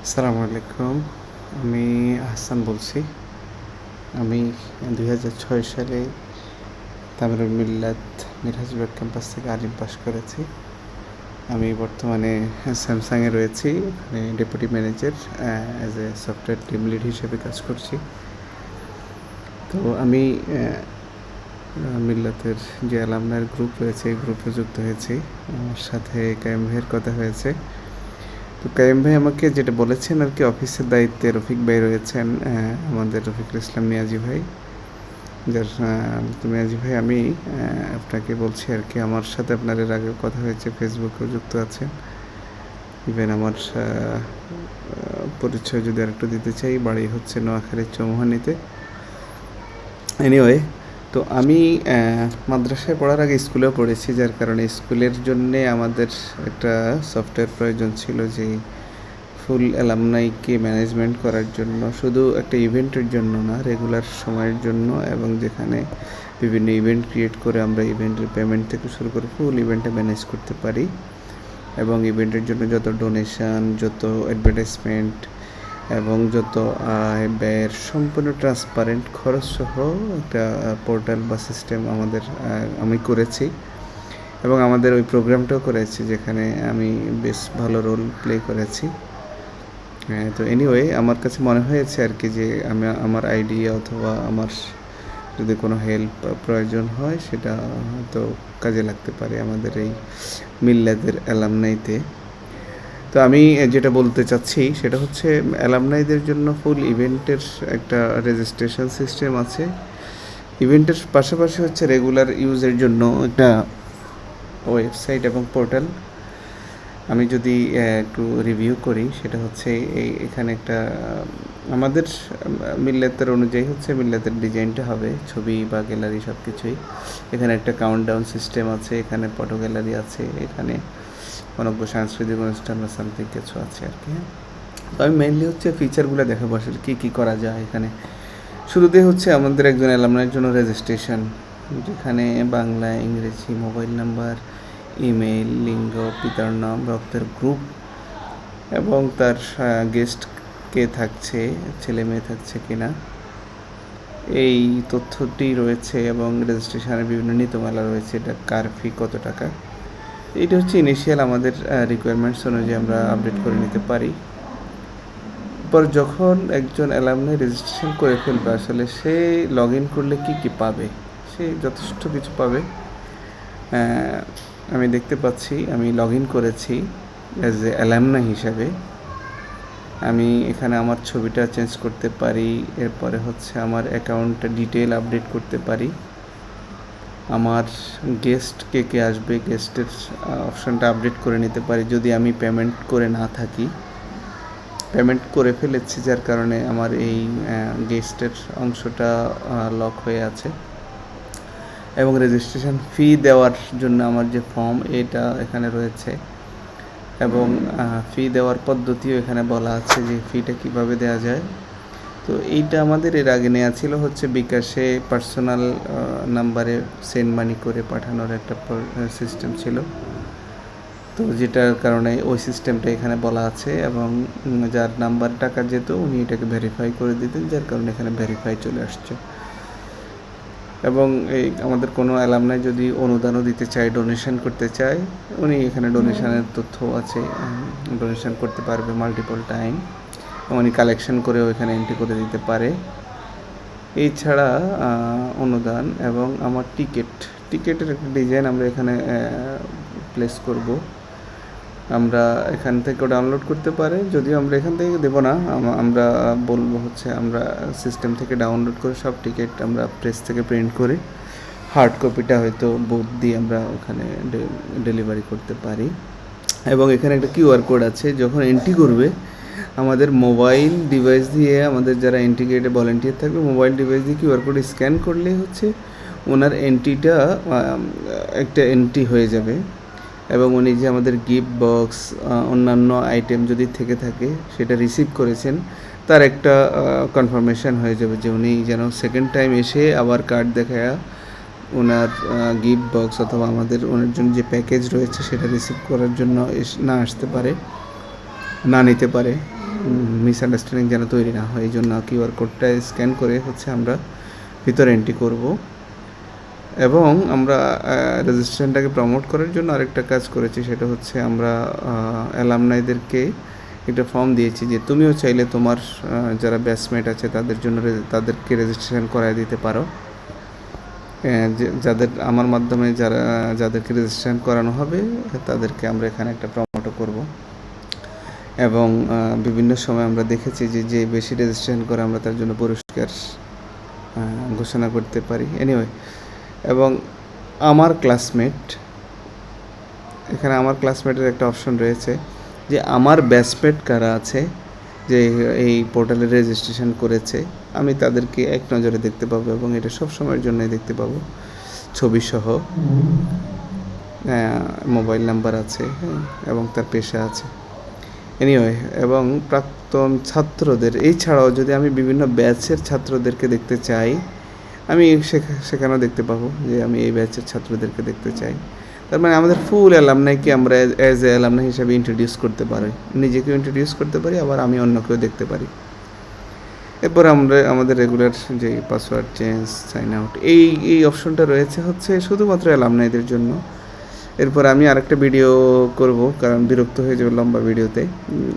আসসালামু আলাইকুম। আমি আহসান বলছি। আমি ২০০৬ সালে তামিরুল মিল্লাত মিরহাজুবাগ ক্যাম্পাস থেকে আলিম পাস করেছি। আমি বর্তমানে স্যামসাংয়ে রয়েছি, এখানে deputy manager as a software team lead হিসেবে কাজ করছি। তো আমি মিল্লাতের যে অ্যালামনার গ্রুপ রয়েছে, এই গ্রুপে যুক্ত হয়েছি। আমার সাথে কাইম ভাইয়ের কথা হয়েছে। তো কাইম ভাই আমাকে যেটা বলেছেন আর কি, অফিসের দায়িত্বে রফিক ভাই রয়েছেন, আমাদের রফিকুল ইসলাম নিয়াজি ভাই। যার তো নিয়াজি ভাই, আমি আপনাকে বলছি আর কি, আমার সাথে আপনার এর আগেও কথা হয়েছে, ফেসবুকেও যুক্ত আছেন। ইভেন আমার পরিচয় যদি আরেকটু দিতে চাই, বাড়ি হচ্ছে নোয়াখালীর চৌমুহানিতে। এনিওয়ে, তো আমি মাদ্রাসায় পড়ার আগে স্কুলেও পড়েছি, যার কারণে স্কুলের জন্যে আমাদের একটা সফটওয়্যার প্রয়োজন ছিল, যে ফুল অ্যালামনাইকে ম্যানেজমেন্ট করার জন্য, শুধু একটা ইভেন্টের জন্য না, রেগুলার সময়ের জন্য, এবং যেখানে বিভিন্ন ইভেন্ট ক্রিয়েট করে আমরা ইভেন্টের পেমেন্ট থেকে শুরু করে ফুল ইভেন্টে ম্যানেজ করতে পারি, এবং ইভেন্টের জন্য যত ডোনেশন, যত অ্যাডভার্টাইজমেন্ট এবং যত আয় ব্যয়ের সম্পূর্ণ ট্রান্সপারেন্ট খরচ সহ একটা পোর্টাল বা সিস্টেম আমি করেছি, এবং আমাদের ওই প্রোগ্রামটাও করেছি, যেখানে আমি বেশ ভালো রোল প্লে করেছি। তো এনিওয়ে, আমার কাছে মনে হয়েছে আর কি, যে আমার আইডিয়া অথবা আমার যদি কোনো হেল্প প্রয়োজন হয়, সেটা হয়তো কাজে লাগতে পারে আমাদের এই মিল্লাতের অ্যালামনাইতে। তো আমি যেটা বলতে চাচ্ছি সেটা হচ্ছে, অ্যালামনাইদের জন্য ফুল ইভেন্টের একটা রেজিস্ট্রেশন সিস্টেম আছে। ইভেন্টের পাশাপাশি হচ্ছে রেগুলার ইউজের জন্য একটা ওয়েবসাইট এবং পোর্টাল। আমি যদি একটু রিভিউ করি, সেটা হচ্ছে এখানে একটা আমাদের মিল্লাতের অনুযায়ী হচ্ছে, মিল্লাতের ডিজাইনটা হবে ছবি বা গ্যালারি সব কিছুই। এখানে একটা কাউন্টডাউন সিস্টেম আছে, এখানে ফটো গ্যালারি আছে, এখানে অনগ্য সাংস্কৃতিক অনুষ্ঠান বা সামথিং কিছু আছে আর কি। তো আমি মেইনলি হচ্ছে ফিচারগুলো দেখাবো আসলে কী করা যায় এখানে। শুরুতে হচ্ছে আমাদের একজন অ্যালামনাইয়ের জন্য রেজিস্ট্রেশন, যেখানে বাংলা, ইংরেজি, মোবাইল নাম্বার, ইমেইল, লিঙ্গ, পিতার নাম, রক্তের গ্রুপ, এবং তার গেস্ট কে থাকছে, ছেলে মেয়ে থাকছে কিনা, এই তথ্যটি রয়েছে, এবং রেজিস্ট্রেশনের বিভিন্ন নীতিমালা রয়েছে, এটা কার ফি কত টাকা। এইটা হচ্ছে ইনিশিয়াল আমাদের রিকোয়ারমেন্টস অনুযায়ী আমরা আপডেট করে নিতে পারি। পর যখন একজন অ্যালামনাই রেজিস্ট্রেশন করে ফেলবে, আসলে সে লগ ইন করলে কী পাবে, সে যথেষ্ট কিছু পাবে। আমি দেখতে পাচ্ছি, আমি লগ ইন করেছি অ্যাজ এ অ্যালামনাই হিসাবে। আমি এখানে আমার ছবিটা চেঞ্জ করতে পারি, এরপরে হচ্ছে আমার অ্যাকাউন্টটা ডিটেল আপডেট করতে পারি, আমার গেস্ট কে আসবে, গেস্টের অপশানটা আপডেট করে নিতে পারি যদি আমি পেমেন্ট করে না থাকি। পেমেন্ট করে ফেলেছি, যার কারণে আমার এই গেস্টের অংশটা লক হয়ে আছে, এবং রেজিস্ট্রেশন ফি দেওয়ার জন্য আমার যে ফর্ম, এটা এখানে রয়েছে, এবং ফি দেওয়ার পদ্ধতিও এখানে বলা আছে, যে ফিটা কিভাবে দেওয়া যায়। তো এইটা আমাদের এর আগে নেওয়া ছিল হচ্ছে বিকাশে পার্সোনাল নাম্বারে সেন্ড মানি করে পাঠানোর একটা সিস্টেম ছিল। তো যেটার কারণে ওই সিস্টেমটা এখানে বলা আছে, এবং যার নাম্বার টাকা যেত উনি এটাকে ভেরিফাই করে দিতেন, যার কারণে এখানে ভেরিফাই চলে আসছে। এবং এই আমাদের কোনো অ্যালামনাই যদি অনুদানও দিতে চায়, ডোনেশন করতে চায়, উনি এখানে ডোনেশনের তথ্য আছে, ডোনেশন করতে পারবে মাল্টিপল টাইম, উনি কালেকশন করেও এখানে এন্ট্রি করে দিতে পারে। এছাড়া অনুদান এবং আমার টিকেটের একটা ডিজাইন আমরা এখানে প্লেস করব। আমরা এখান থেকেও ডাউনলোড করতে পারে, যদিও আমরা এখান থেকে দেবো না, আমরা বলবো হচ্ছে আমরা সিস্টেম থেকে ডাউনলোড করে সব টিকিট আমরা প্রেস থেকে প্রিন্ট করে হার্ড কপিটা হয়তো বুথ দিয়ে আমরা ওখানে ডেলিভারি করতে পারি। এবং এখানে একটা কিউআর কোড আছে, যখন এন্ট্রি করবে আমাদের মোবাইল ডিভাইস দিয়ে, আমাদের যারা এন্ট্রি গেটে ভলেন্টিয়ার থাকবে, মোবাইল ডিভাইস দিয়ে কিউআর কোড স্ক্যান করলেই হচ্ছে ওনার এন্ট্রিটা একটা এন্ট্রি হয়ে যাবে, এবং উনি যে আমাদের গিফট বক্স, অন্যান্য আইটেম যদি থেকে থাকে সেটা রিসিভ করেছেন, তার একটা কনফার্মেশন হয়ে যাবে, যে উনি যেন সেকেন্ড টাইম এসে আবার কার্ড দেখায় ওনার গিফট বক্স অথবা আমাদের ওনার জন্য যে প্যাকেজ রয়েছে সেটা রিসিভ করার জন্য না আসতে পারে, না নিতে পারে। মিসআন্ডারস্ট্যান্ডিং যেন তৈরি না হয়, এই জন্য কিউআর কোডটা স্ক্যান করে হচ্ছে আমরা ভিতরে এন্ট্রি করব। এবং আমরা রেজিস্ট্রেশনটাকে প্রমোট করার জন্য আরেকটা কাজ করেছি, সেটা হচ্ছে আমরা অ্যালামনাইদেরকে একটা ফর্ম দিয়েছি যে তুমিও চাইলে তোমার যারা ব্যাচমেট আছে তাদের জন্য তাদেরকে রেজিস্ট্রেশন করায় দিতে পারো। যাদের আমার মাধ্যমে যাদেরকে রেজিস্ট্রেশন করানো হবে তাদেরকে আমরা এখানে একটা প্রমোটও করব। এবং বিভিন্ন সময় আমরা দেখেছি যে বেশি রেজিস্ট্রেশন করে আমরা তার জন্য পুরস্কার ঘোষণা করতে পারি। এনিওয়ে, এবং আমার ক্লাসমেট, এখানে আমার ক্লাসমেটের একটা অপশন রয়েছে যে আমার ব্যাচমেট কারা আছে যে এই পোর্টালে রেজিস্ট্রেশন করেছে, আমি তাদেরকে এক নজরে দেখতে পাবো এবং এটা সব সময়ের জন্যই দেখতে পাবো। ছবি সহ মোবাইল নাম্বার আছে, হ্যাঁ, এবং তার পেশা আছে। এনিওয়ে, এবং প্রাক্তন ছাত্রদের এই ছাড়াও যদি আমি বিভিন্ন ব্যাচের ছাত্রদেরকে দেখতে চাই, আমি সেখানেও দেখতে পাবো যে আমি এই ব্যাচের ছাত্রদেরকে দেখতে চাই। তার মানে আমাদের ফুল অ্যালামনাইকে আমরা অ্যাজ এ অ্যালামনাই হিসাবে ইন্ট্রোডিউস করতে পারি, নিজেকেও ইন্ট্রোডিউস করতে পারি, আবার আমি অন্যকেও দেখতে পারি। এরপর আমরা আমাদের রেগুলার যে পাসওয়ার্ড চেঞ্জ, সাইন আউট, এই অপশনটা রয়েছে হচ্ছে শুধুমাত্র অ্যালামনাইদের জন্য। এরপর আমি আরেকটা ভিডিও করব, কারণ বিরক্ত হয়ে যাবে লম্বা ভিডিওতে।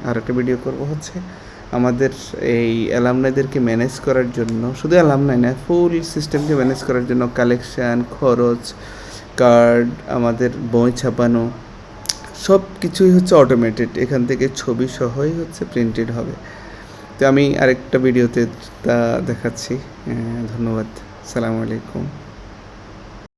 আরেকটা ভিডিও করব হচ্ছে আমাদের এই অ্যালামনাইদেরকে ম্যানেজ করার জন্য, শুধু অ্যালামনাই না, ফুল সিস্টেমকে ম্যানেজ করার জন্য কালেকশান, খরচ, কার্ড, আমাদের বই ছাপানো, সব কিছুই হচ্ছে অটোমেটেড। এখান থেকে ছবি সহই হচ্ছে প্রিন্টেড হবে। তো আমি আরেকটা ভিডিওতে তা দেখাচ্ছি। ধন্যবাদ। আসসালামু আলাইকুম।